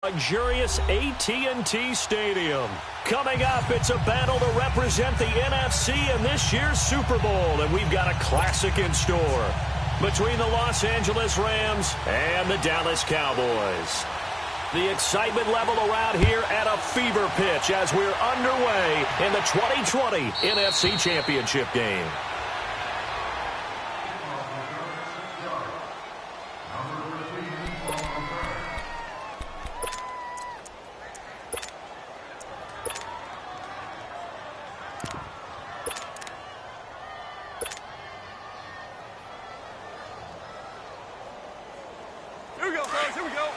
Luxurious AT&T Stadium. Coming up, it's a battle to represent the NFC in this year's Super Bowl, and we've got a classic in store between the Los Angeles Rams and the Dallas Cowboys. The excitement level around here at a fever pitch as we're underway in the 2020 NFC Championship game. Here we go.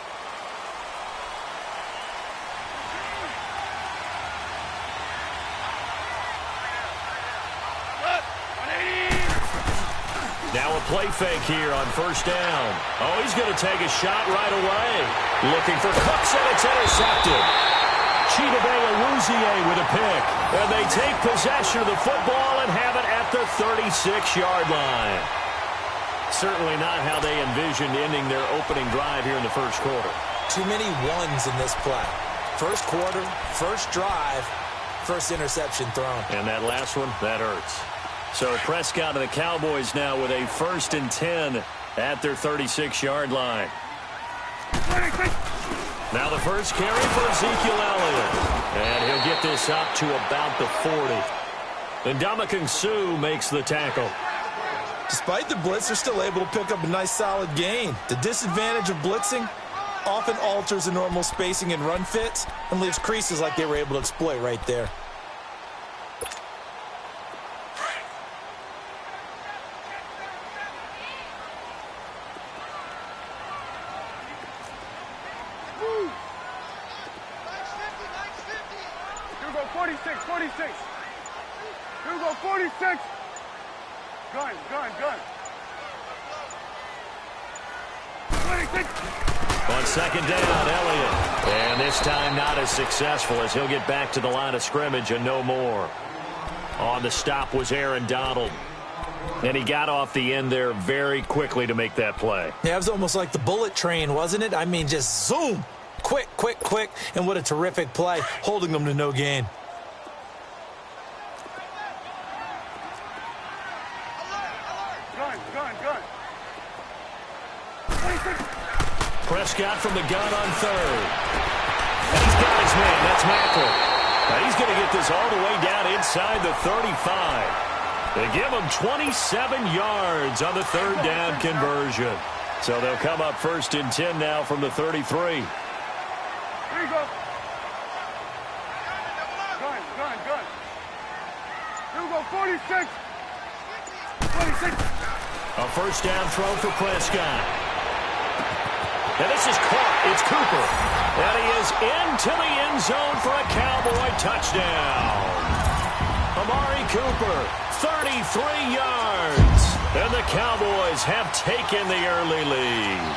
Now a play fake here on first down. Oh, he's going to take a shot right away. Looking for Cooks, and it's intercepted. Chidobe with a pick. And they take possession of the football and have it at the 36-yard line. Certainly not how they envisioned ending their opening drive here in the first quarter. Too many ones in this play. First quarter, first drive, first interception thrown. And that last one, that hurts. So Prescott and the Cowboys now with a 1st and 10 at their 36-yard line. Now the first carry for Ezekiel Elliott. And he'll get this up to about the 40. And Ndamukong Suh makes the tackle. Despite the blitz, they're still able to pick up a nice solid gain. The disadvantage of blitzing often alters the normal spacing and run fits and leaves creases like they were able to exploit right there. Here we go, 46. Here we go, 46. Gun. 26. On second down, Elliott. And this time not as successful as he'll get back to the line of scrimmage and no more. On the stop was Aaron Donald. And he got off the end there very quickly to make that play. Yeah, it was almost like the bullet train, wasn't it? I mean, just zoom. Quick. And what a terrific play, holding them to no gain. Gun. 26. Prescott from the gun on third. And he's got his man. That's Macklin. Now he's going to get this all the way down inside the 35. They give him 27 yards on the third down conversion. So they'll come up 1st and 10 now from the 33. Here you go. Gun. Here we go, 46. 26. A first down throw for Prescott. And this is caught. It's Cooper. And he is into the end zone for a Cowboy touchdown. Amari Cooper, 33 yards. And the Cowboys have taken the early lead.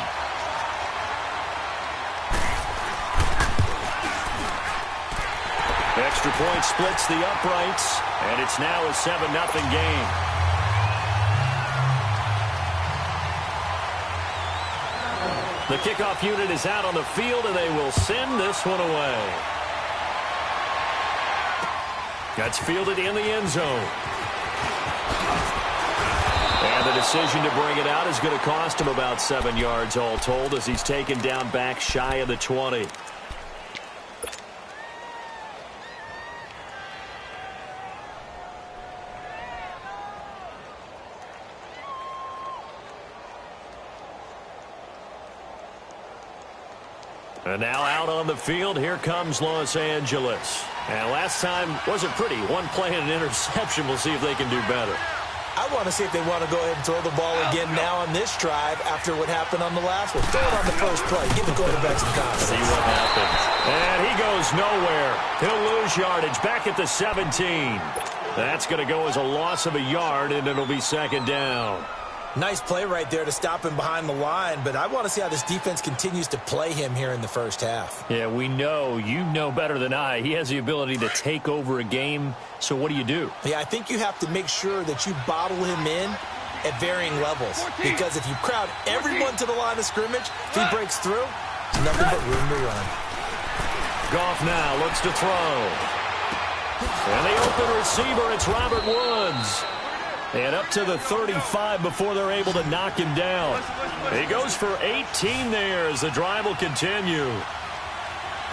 Extra point splits the uprights. And it's now a 7-0 game. The kickoff unit is out on the field, and they will send this one away. That's fielded in the end zone. And the decision to bring it out is going to cost him about 7 yards all told as he's taken down back shy of the 20. And now out on the field, here comes Los Angeles. And last time wasn't pretty. One play and an interception. We'll see if they can do better. I want to see if they want to go ahead and throw the ball again now on this drive after what happened on the last one. Throw it on the first play. Give the quarterback some confidence. See what happens. And he goes nowhere. He'll lose yardage back at the 17. That's going to go as a loss of a yard, and it'll be 2nd down. Nice play right there to stop him behind the line, but I want to see how this defense continues to play him here in the first half. Yeah, we know. You know better than I. He has the ability to take over a game, so what do you do? Yeah, I think you have to make sure that you bottle him in at varying levels, because if you crowd everyone to the line of scrimmage, if he breaks through, there's nothing but room to run. Goff now looks to throw. And the open receiver, it's Robert Woods. And up to the 35 before they're able to knock him down. He goes for 18 there as the drive will continue.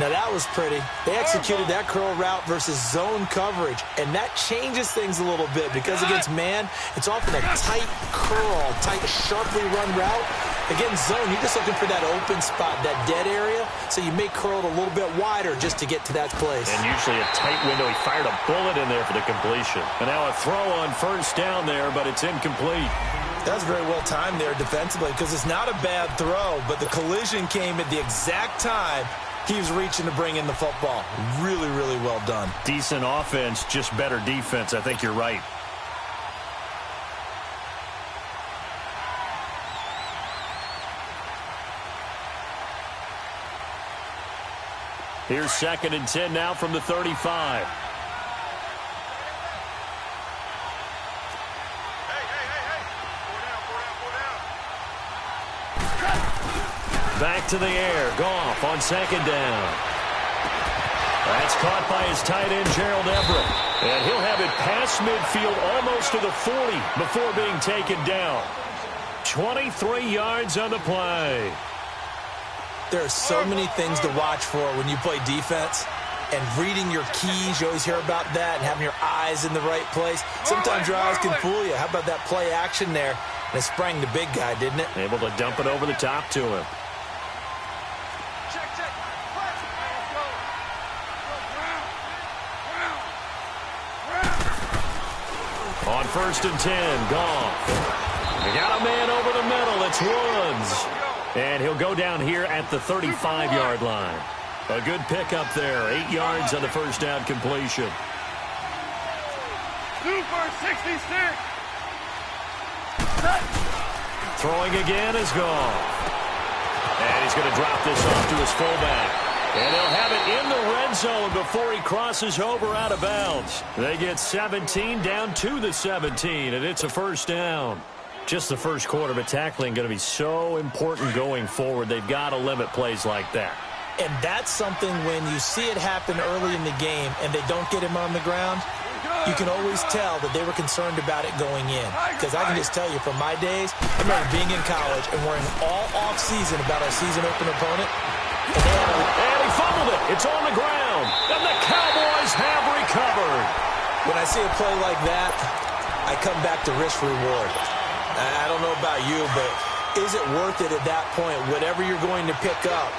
Now that was pretty. They executed that curl route versus zone coverage, and that changes things a little bit because against man, it's often a tight curl, tight, sharply run route. Against zone, you're just looking for that open spot, that dead area, so you may curl it a little bit wider just to get to that place. And usually a tight window. He fired a bullet in there for the completion. And now a throw on first down there, but it's incomplete. That's very well timed there defensively because it's not a bad throw, but the collision came at the exact time he was reaching to bring in the football. Really, really well done. Decent offense, just better defense. I think you're right. Here's 2nd and 10 now from the 35. Back to the air. Goff on 2nd down. That's caught by his tight end, Gerald Everett. And he'll have it past midfield almost to the 40 before being taken down. 23 yards on the play. There are so many things to watch for when you play defense. And reading your keys, you always hear about that, and having your eyes in the right place. Sometimes your eyes can fool you. How about that play action there? And it sprang the big guy, didn't it? Able to dump it over the top to him. On 1st and 10, Goff. They got a man over the middle. It's Woods. And he'll go down here at the 35-yard line. A good pickup there. 8 yards on the first down completion. Super 66. Throwing again is Goff. And he's going to drop this off to his fullback. And he'll have it in the red zone before he crosses over out of bounds. They get 17 down to the 17, and it's a first down. Just the first quarter, but tackling going to be so important going forward. They've got to limit plays like that. And that's something when you see it happen early in the game and they don't get him on the ground, you can always tell that they were concerned about it going in. Because I can just tell you from my days, I remember being in college and worrying all off-season about our season open opponent. And he fumbled it. It's on the ground. And the Cowboys have recovered. When I see a play like that, I come back to risk-reward. I don't know about you, but is it worth it at that point, whatever you're going to pick up,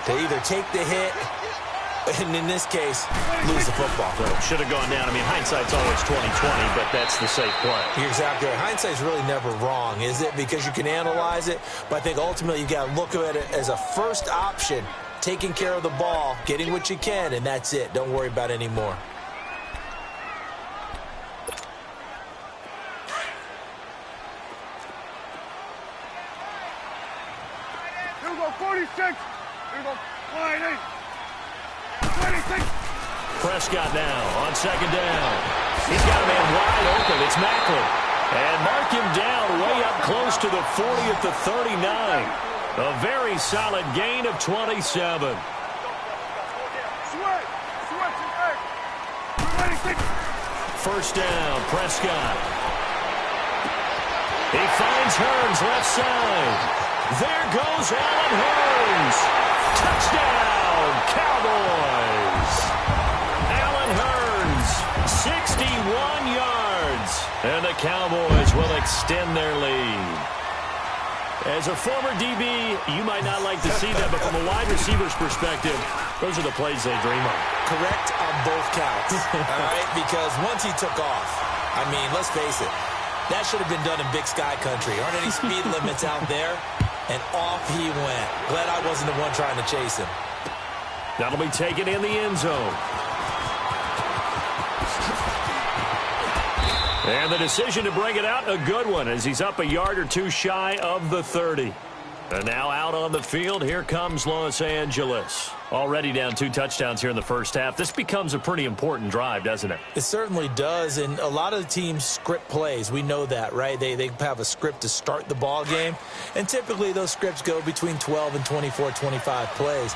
to either take the hit and, in this case, lose the football? So should have gone down. I mean, hindsight's always 20/20, but that's the safe play. You're exactly right. Hindsight's really never wrong, is it? Because you can analyze it, but I think ultimately you got to look at it as a first option, taking care of the ball, getting what you can, and that's it. Don't worry about any more. Here we go, 46. Here we go, line 8. 26. Prescott now on 2nd down. He's got a man wide open. It's Macklin. And mark him down way up close to the 40 at the 39. A very solid gain of 27. Switch, and 26. First down, Prescott. He finds Hearns left side. There goes Allen Hearns. Touchdown, Cowboys. Allen Hearns, 61 yards. And the Cowboys will extend their lead. As a former DB, you might not like to see that, but from a wide receiver's perspective, those are the plays they dream of. Correct on both counts, all right? Because once he took off, I mean, let's face it, that should have been done in Big Sky Country. Aren't any speed limits out there? And off he went. Glad I wasn't the one trying to chase him. That'll be taken in the end zone. And the decision to bring it out, a good one, as he's up a yard or two shy of the 30. And now out on the field, here comes Los Angeles. Already down 2 touchdowns here in the first half. This becomes a pretty important drive, doesn't it? It certainly does, and a lot of the teams script plays. We know that, right? They have a script to start the ball game, and typically those scripts go between 12 and 24, 25 plays.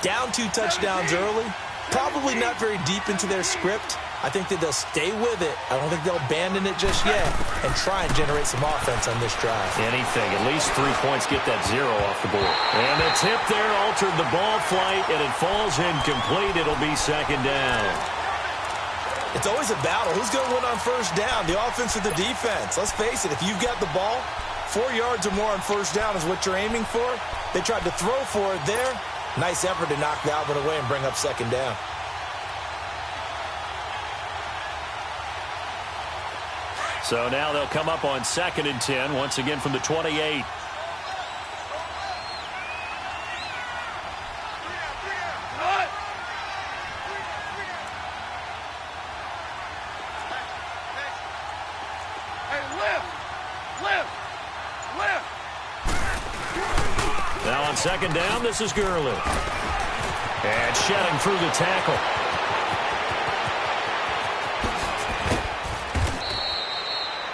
Down 2 touchdowns early, probably not very deep into their script. I think that they'll stay with it. I don't think they'll abandon it just yet and try and generate some offense on this drive. Anything. At least 3 points, get that 0 off the board. And the tip there altered the ball flight, and it falls incomplete. It'll be second down. It's always a battle. Who's going to win on first down, the offense or the defense? Let's face it, if you've got the ball, 4 yards or more on first down is what you're aiming for. They tried to throw for it there. Nice effort to knock Dalvin away and bring up second down. So now they'll come up on 2nd and 10, once again from the 28. Now on 2nd down, this is Gurley. And shedding through the tackle.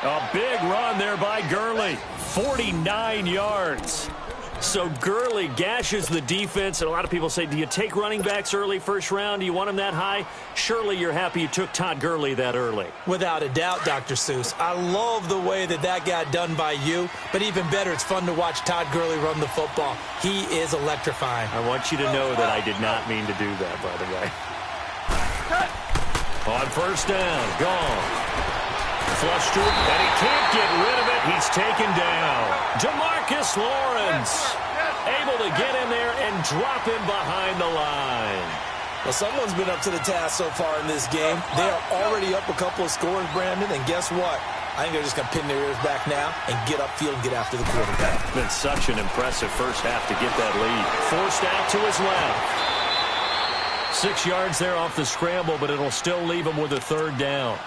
A big run there by Gurley. 49 yards. So Gurley gashes the defense. And a lot of people say, do you take running backs early first round? Do you want them that high? Surely you're happy you took Todd Gurley that early. Without a doubt, Dr. Seuss. I love the way that got done by you. But even better, it's fun to watch Todd Gurley run the football. He is electrifying. I want you to know that I did not mean to do that, by the way. On first down, gone. Flushed to him, and he can't get rid of it. He's taken down. DeMarcus Lawrence able to get in there and drop him behind the line. Well, someone's been up to the task so far in this game. They are already up a couple of scores, Brandon, and guess what? I think they're just going to pin their ears back now and get upfield and get after the quarterback. It's been such an impressive first half to get that lead. Forced out to his left. 6 yards there off the scramble, but it'll still leave him with a 3rd down.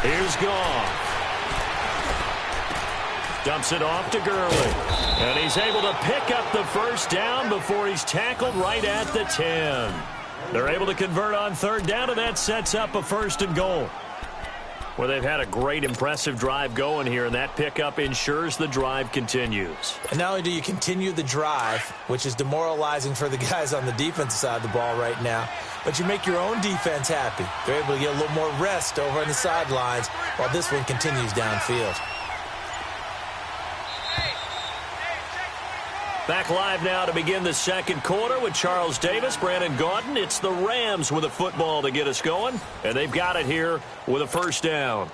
Here's Goff. Dumps it off to Gurley. And he's able to pick up the first down before he's tackled right at the 10. They're able to convert on 3rd down, and that sets up a 1st and goal. Well, they've had a great, impressive drive going here, and that pickup ensures the drive continues. And not only do you continue the drive, which is demoralizing for the guys on the defensive side of the ball right now, but you make your own defense happy. They're able to get a little more rest over on the sidelines while this one continues downfield. Back live now to begin the 2nd quarter with Charles Davis, Brandon Gaudin. It's the Rams with a football to get us going, and they've got it here with a 1st down.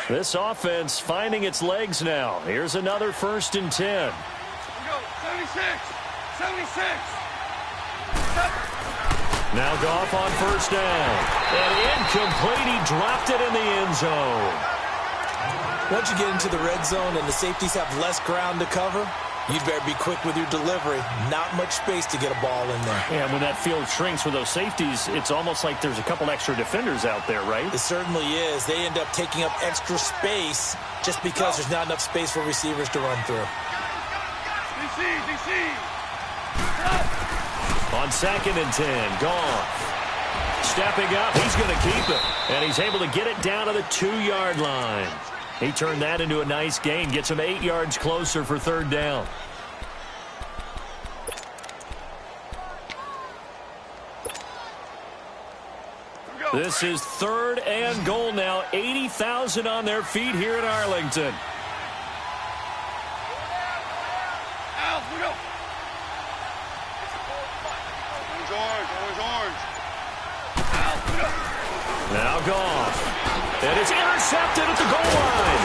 This offense finding its legs now. Here's another 1st and 10. Here we go. 76. 76. Now Goff on 1st down. And incomplete. He dropped it in the end zone. Once you get into the red zone and the safeties have less ground to cover, you'd better be quick with your delivery. Not much space to get a ball in there. Yeah, when that field shrinks with those safeties, it's almost like there's a couple extra defenders out there, right? It certainly is. They end up taking up extra space just because there's not enough space for receivers to run through. DC. On 2nd and 10, Goff. Stepping up, he's going to keep it. And he's able to get it down to the 2-yard line. He turned that into a nice gain, gets him 8 yards closer for 3rd down. This is 3rd and goal now. 80,000 on their feet here in Arlington. Now Goff. And it's intercepted at the goal line.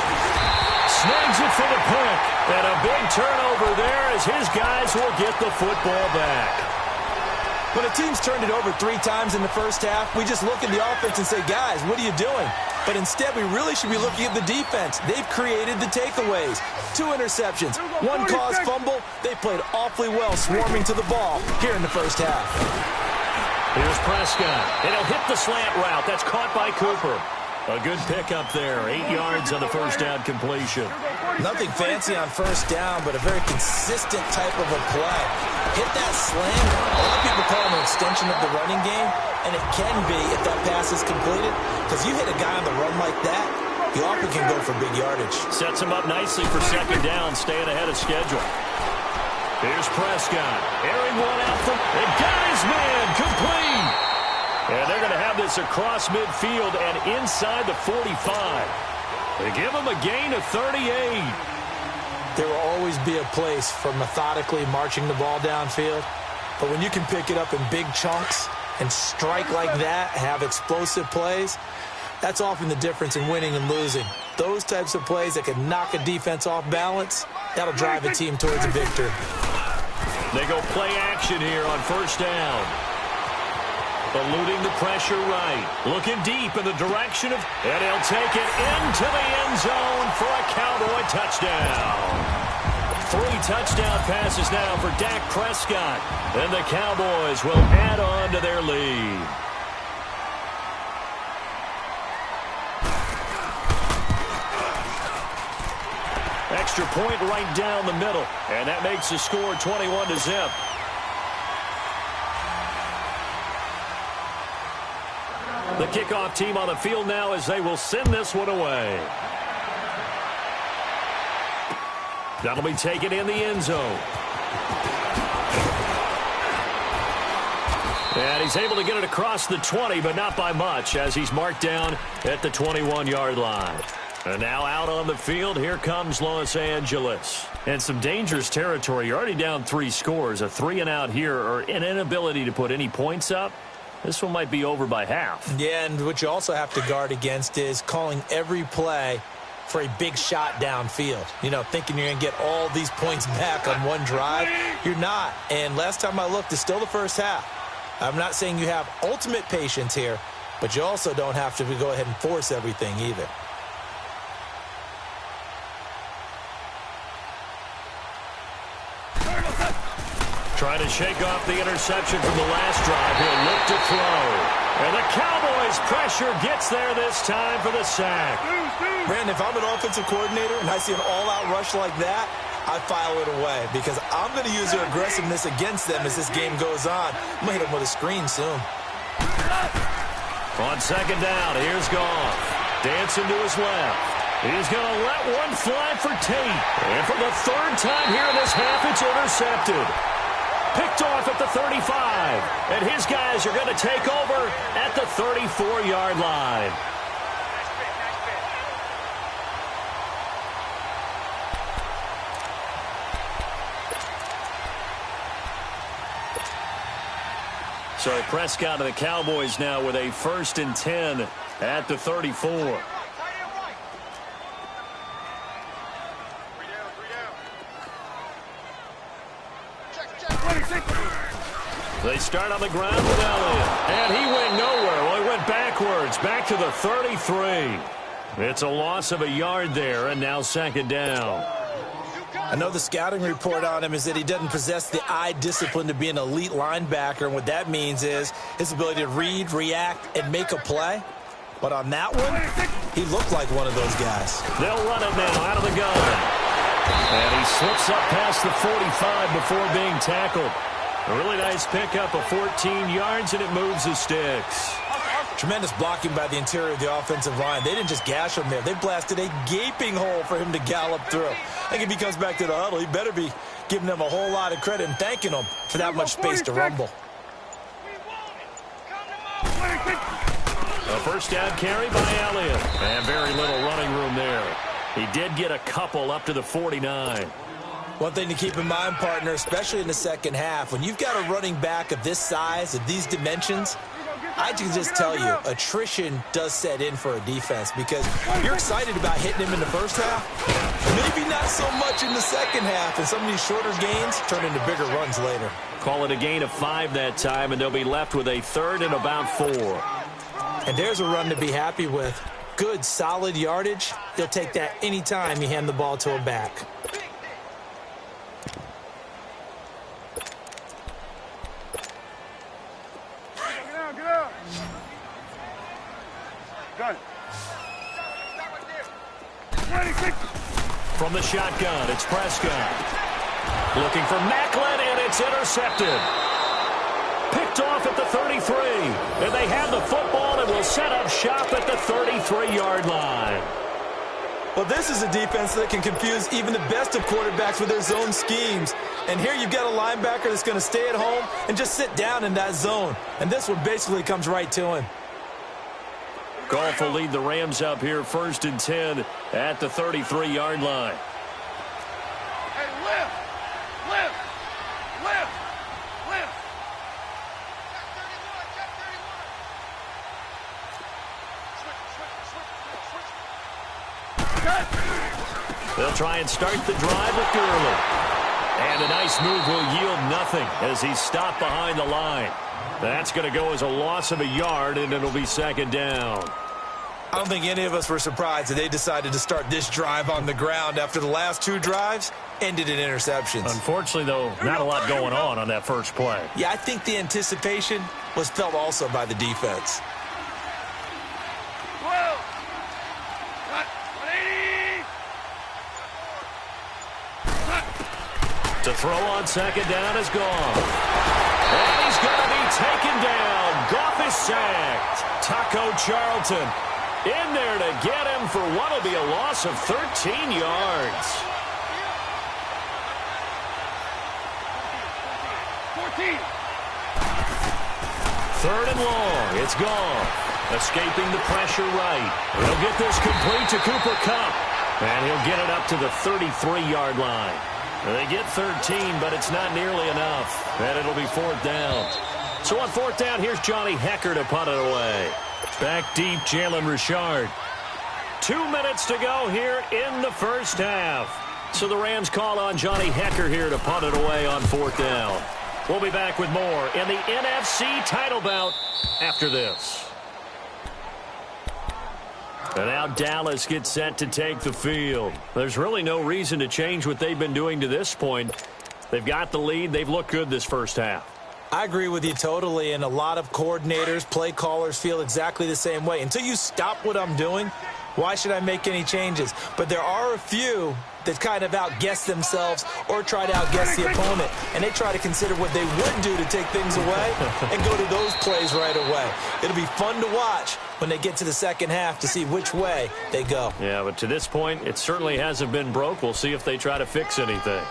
Snags it for the pick. And a big turnover there as his guys will get the football back. When a team's turned it over 3 times in the first half, we just look at the offense and say, guys, what are you doing? But instead, we really should be looking at the defense. They've created the takeaways. 2 interceptions, 1 caused fumble. They played awfully well swarming to the ball here in the first half. Here's Prescott, and he'll hit the slant route. That's caught by Cooper. A good pickup there. 8 yards on the first down completion. Nothing fancy on first down, but a very consistent type of a play. Hit that slam. A lot of people call it an extension of the running game, and it can be if that pass is completed, because you hit a guy on the run like that, he often can go for big yardage. Sets him up nicely for second down, staying ahead of schedule. Here's Prescott. Airing one out from... They got his man. Complete. And they're going to have this across midfield and inside the 45. They give him a gain of 38. There will always be a place for methodically marching the ball downfield. But when you can pick it up in big chunks and strike like that, have explosive plays, that's often the difference in winning and losing. Those types of plays that can knock a defense off balance, that'll drive a team towards a victory. They go play action here on first down. Eluding the pressure right. Looking deep in the direction of... And he'll take it into the end zone for a Cowboy touchdown. 3 touchdown passes now for Dak Prescott. And the Cowboys will add on to their lead. Extra point right down the middle. And that makes the score 21-0. The kickoff team on the field now as they will send this one away. That'll be taken in the end zone. And he's able to get it across the 20, but not by much, as he's marked down at the 21-yard line. And now out on the field, here comes Los Angeles. And some dangerous territory. You're already down 3 scores. A 3-and-out here, or an inability to put any points up. This one might be over by half. Yeah, and what you also have to guard against is calling every play for a big shot downfield. You know, thinking you're going to get all these points back on one drive. You're not. And last time I looked, it's still the first half. I'm not saying you have ultimate patience here, but you also don't have to go ahead and force everything either. Trying to shake off the interception from the last drive. He'll look to throw. And the Cowboys' pressure gets there this time for the sack. Brandon, if I'm an offensive coordinator and I see an all-out rush like that, I file it away because I'm going to use their aggressiveness against them as this game goes on. I'm going to hit them with a screen soon. On second down, here's Goff. Dancing to his left. He's going to let one fly for Tate. And for the 3rd time here in this half, it's intercepted. Picked off at the 35. And his guys are going to take over at the 34-yard line. So Prescott and the Cowboys now with a 1st and 10 at the 34. They start on the ground with Elliott. And he went nowhere. Well, he went backwards, back to the 33. It's a loss of a yard there, and now second down. I know the scouting report on him is that he doesn't possess the eye discipline to be an elite linebacker, and what that means is his ability to read, react, and make a play. But on that one, he looked like one of those guys. They'll run it now out of the gun. And he slips up past the 45 before being tackled. A really nice pickup of 14 yards, and it moves the sticks. Tremendous blocking by the interior of the offensive line. They didn't just gash him there. They blasted a gaping hole for him to gallop through. I think if he comes back to the huddle, he better be giving them a whole lot of credit and thanking them for that much space to rumble. A first down carry by Elliott. And very little running room there. He did get a couple up to the 49. One thing to keep in mind, partner, especially in the second half, when you've got a running back of this size, of these dimensions, I can just tell you, attrition does set in for a defense because you're excited about hitting him in the first half, maybe not so much in the second half, and some of these shorter gains turn into bigger runs later. Call it a gain of 5 that time, and they'll be left with a 3rd and about 4. And there's a run to be happy with. Good, solid yardage. He'll take that any time you hand the ball to a back. From the shotgun. It's Prescott. Looking for Macklin, and it's intercepted. Picked off at the 33. And they have the football and will set up shop at the 33-yard line. Well, this is a defense that can confuse even the best of quarterbacks with their zone schemes. And here you've got a linebacker that's going to stay at home and just sit down in that zone. And this one basically comes right to him. Goff will lead the Rams up here 1st and 10 at the 33-yard line. Hey, lift! Lift! Lift! Lift! They'll try and start the drive with Gurley. And a nice move will yield nothing as he's stopped behind the line. That's going to go as a loss of a yard, and it'll be 2nd down. I don't think any of us were surprised that they decided to start this drive on the ground after the last 2 drives ended in interceptions. Unfortunately, though, not a lot going on that first play. Yeah, I think the anticipation was felt also by the defense. 12! 180! To throw on 2nd down is gone. And he's going to be taken down. Goff is sacked. Taco Charlton in there to get him for what will be a loss of 13 yards. 14! 3rd and long. It's gone. Escaping the pressure right. He'll get this complete to Cooper Kupp. And he'll get it up to the 33-yard line. They get 13, but it's not nearly enough. And it'll be 4th down. So on 4th down, here's Johnny Hekker to punt it away. Back deep, Jalen Richard. 2 minutes to go here in the first half. So the Rams call on Johnny Hekker here to punt it away on 4th down. We'll be back with more in the NFC title bout after this. And now Dallas gets set to take the field. There's really no reason to change what they've been doing to this point. They've got the lead. They've looked good this first half. I agree with you totally, and a lot of coordinators, play callers feel exactly the same way. Until you stop what I'm doing, why should I make any changes? But there are a few that kind of outguess themselves or try to outguess the opponent, and they try to consider what they would do to take things away and go to those plays right away. It'll be fun to watch when they get to the second half to see which way they go. Yeah, but to this point, it certainly hasn't been broke. We'll see if they try to fix anything.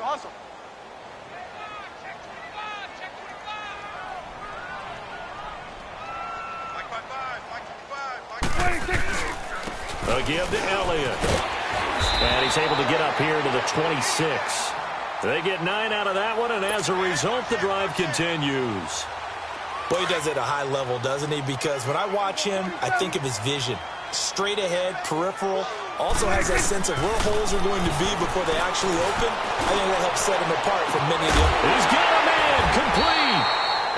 Awesome. A give to Elliott. And he's able to get up here to the 26. They get 9 out of that one, and as a result, the drive continues. Well, he does it at a high level, doesn't he? Because when I watch him, I think of his vision. Straight ahead, peripheral, also has that sense of where holes are going to be before they actually open. I think that helps set him apart from many of the other. He's got him in, complete.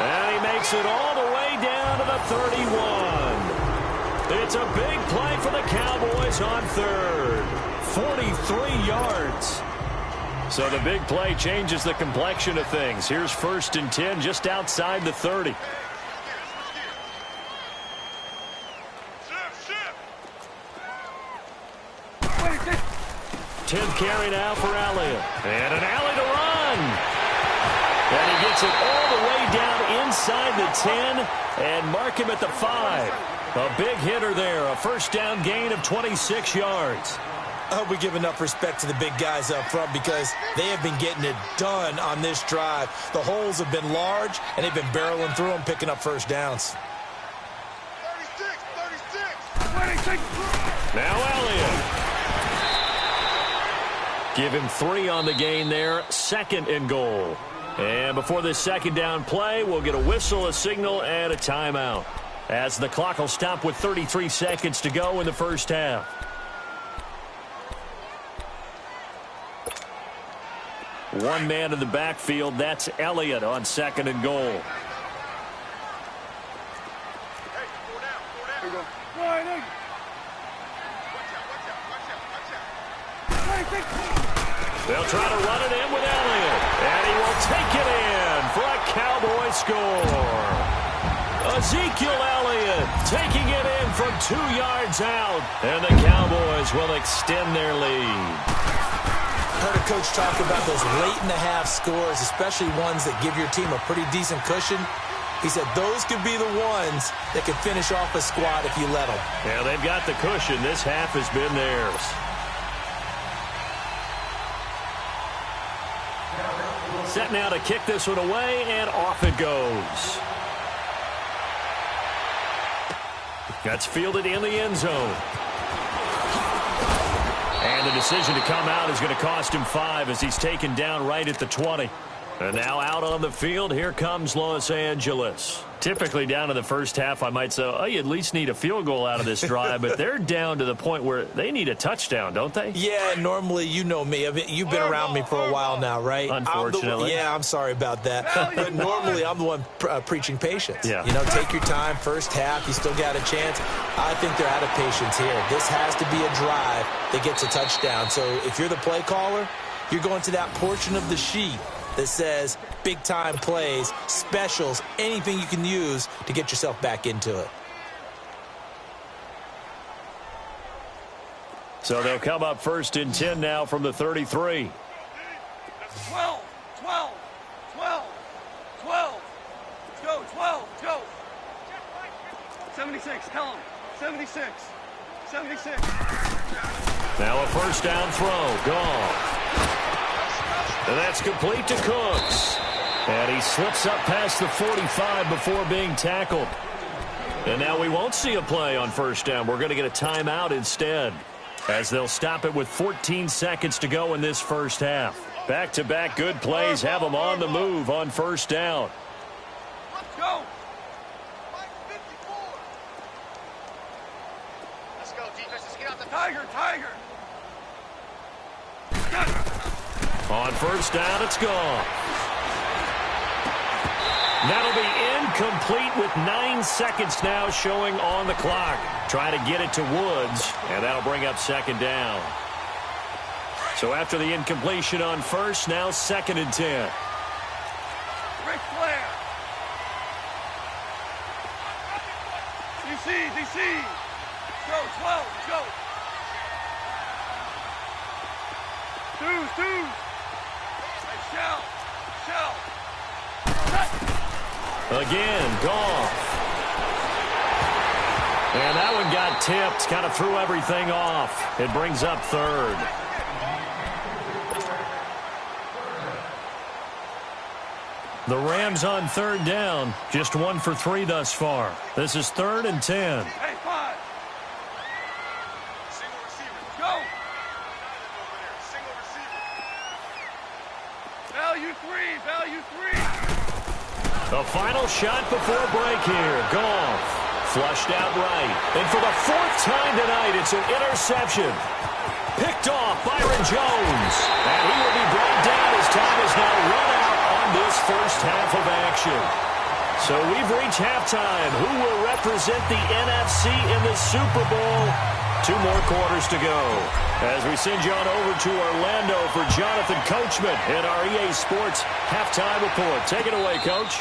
And he makes it all the way down to the 31. It's a big play for the Cowboys on 3rd. 43 yards. So the big play changes the complexion of things. Here's 1st and 10 just outside the 30. 10th carry now for Elliott. And an alley to run. And he gets it all the way down inside the 10 and mark him at the 5. A big hitter there. A 1st down gain of 26 yards. I hope we give enough respect to the big guys up front because they have been getting it done on this drive. The holes have been large, and they've been barreling through them, picking up 1st downs. 36. Now Elliott. Give him 3 on the gain there. 2nd and goal. And before this 2nd down play, we'll get a whistle, a signal, and a timeout, as the clock will stop with 33 seconds to go in the first half. One man in the backfield. That's Elliott on 2nd and goal. They'll try to run it in with Elliott. And he will take it in for a Cowboy score. Ezekiel Elliott taking it in from 2 yards out. And the Cowboys will extend their lead. Heard a coach talk about those late-in-the-half scores, especially ones that give your team a pretty decent cushion. He said those could be the ones that could finish off a squad if you let them. Yeah, they've got the cushion. This half has been theirs. Set now to kick this one away, and off it goes. That's fielded in the end zone. And the decision to come out is going to cost him 5 as he's taken down right at the 20. And now out on the field, here comes Los Angeles. Typically down in the first half, I might say, oh, you at least need a field goal out of this drive, but they're down to the point where they need a touchdown, don't they? Yeah, normally, you know me. I mean, you've been around me for a while now, right? Unfortunately. I'm sorry about that. But normally, I'm the one preaching patience. Yeah. You know, take your time, first half, you still got a chance. I think they're out of patience here. This has to be a drive that gets a touchdown. So if you're the play caller, you're going to that portion of the sheet that says big-time plays, specials, anything you can use to get yourself back into it. So they'll come up 1st and 10 now from the 33. 12, 12, 12, 12. Let's go, 12, let's go. 76, tell him. 76, 76. Now a first down throw, gone. And that's complete to Cooks. And he slips up past the 45 before being tackled. And now we won't see a play on first down. We're going to get a timeout instead, as they'll stop it with 14 seconds to go in this first half. Back-to-back good plays have them on the move on first down. Let's go. Let's go, defense. Let's get out the Tiger. On first down, it's gone. That'll be incomplete with 9 seconds now showing on the clock. Try to get it to Woods, and that'll bring up second down. So after the incompletion on first, now 2nd and 10. Ric Flair. DC. Go, 12, go. Two. Shell. Again, Goff. And that one got tipped, kind of threw everything off. It brings up 3rd. The Rams on 3rd down, just 1 for 3 thus far. This is 3rd and 10. Hey, 5. Single receiver. Go. Single receiver. Value 3. The final shot before break here. Goff flushed out right. And for the 4th time tonight, it's an interception. Picked off Byron Jones. And he will be brought down as time is now run out on this first half of action. So we've reached halftime. Who will represent the NFC in the Super Bowl? 2 more quarters to go. As we send you on over to Orlando for Jonathan Coachman in our EA Sports Halftime Report. Take it away, Coach.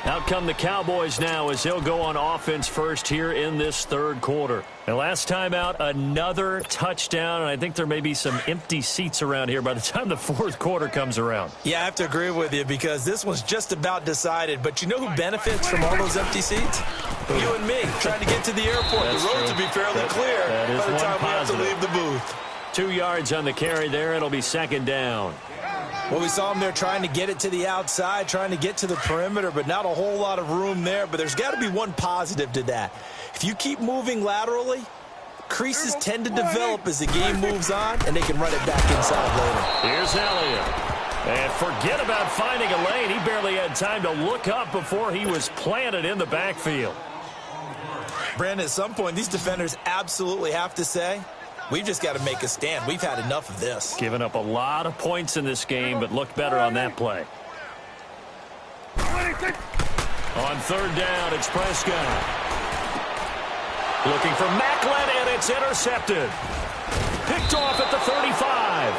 Out come the Cowboys now as they'll go on offense first here in this 3rd quarter. And last time out, another touchdown, and I think there may be some empty seats around here by the time the 4th quarter comes around. Yeah, I have to agree with you because this one's just about decided. But you know who benefits from all those empty seats? You and me, trying to get to the airport. That's the roads true. will be fairly clear by the time we have to leave the booth. 2 yards on the carry there. It'll be 2nd down. Well, we saw him there trying to get it to the outside, trying to get to the perimeter, but not a whole lot of room there. But there's got to be one positive to that. If you keep moving laterally, creases tend to develop as the game moves on, and they can run it back inside later. Here's Elliott. And forget about finding a lane. He barely had time to look up before he was planted in the backfield. Brandon, at some point, these defenders absolutely have to say, we've just got to make a stand. We've had enough of this. Given up a lot of points in this game, but looked better on that play. On 3rd down, it's Prescott. Looking for Macklin, and it's intercepted. Picked off at the 35.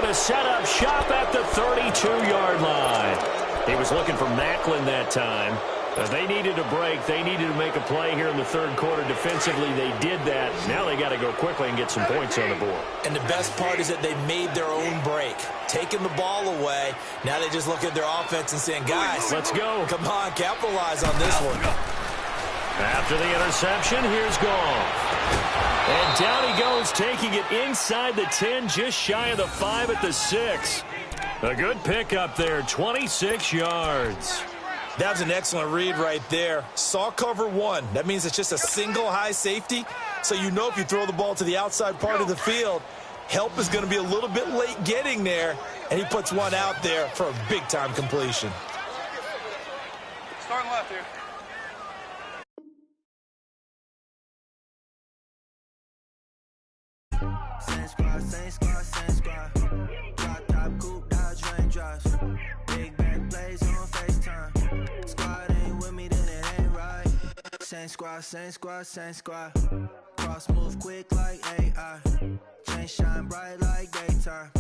to set up shop at the 32-yard line. He was looking for Macklin that time. They needed a break. They needed to make a play here in the third quarter defensively. They did that. Now they got to go quickly and get some points on the board. And the best part is that they made their own break, taking the ball away. Now they just look at their offense and saying, guys, let's go. Come on, capitalize on this one. After the interception, here's Goff. And down he goes, taking it inside the 10, just shy of the 5 at the 6. A good pickup there, 26 yards. That was an excellent read right there. Saw cover one. That means it's just a single high safety. So you know if you throw the ball to the outside part of the field, help is going to be a little bit late getting there. And he puts one out there for a big-time completion. Starting left here. Same squad, same squad, same squad. Drop top, coupe, Dodge Range drives. Big back plays on FaceTime. Squad ain't with me, then it ain't right. Same squad, same squad, same squad. Cross move quick like AI. Chain shine bright like daytime.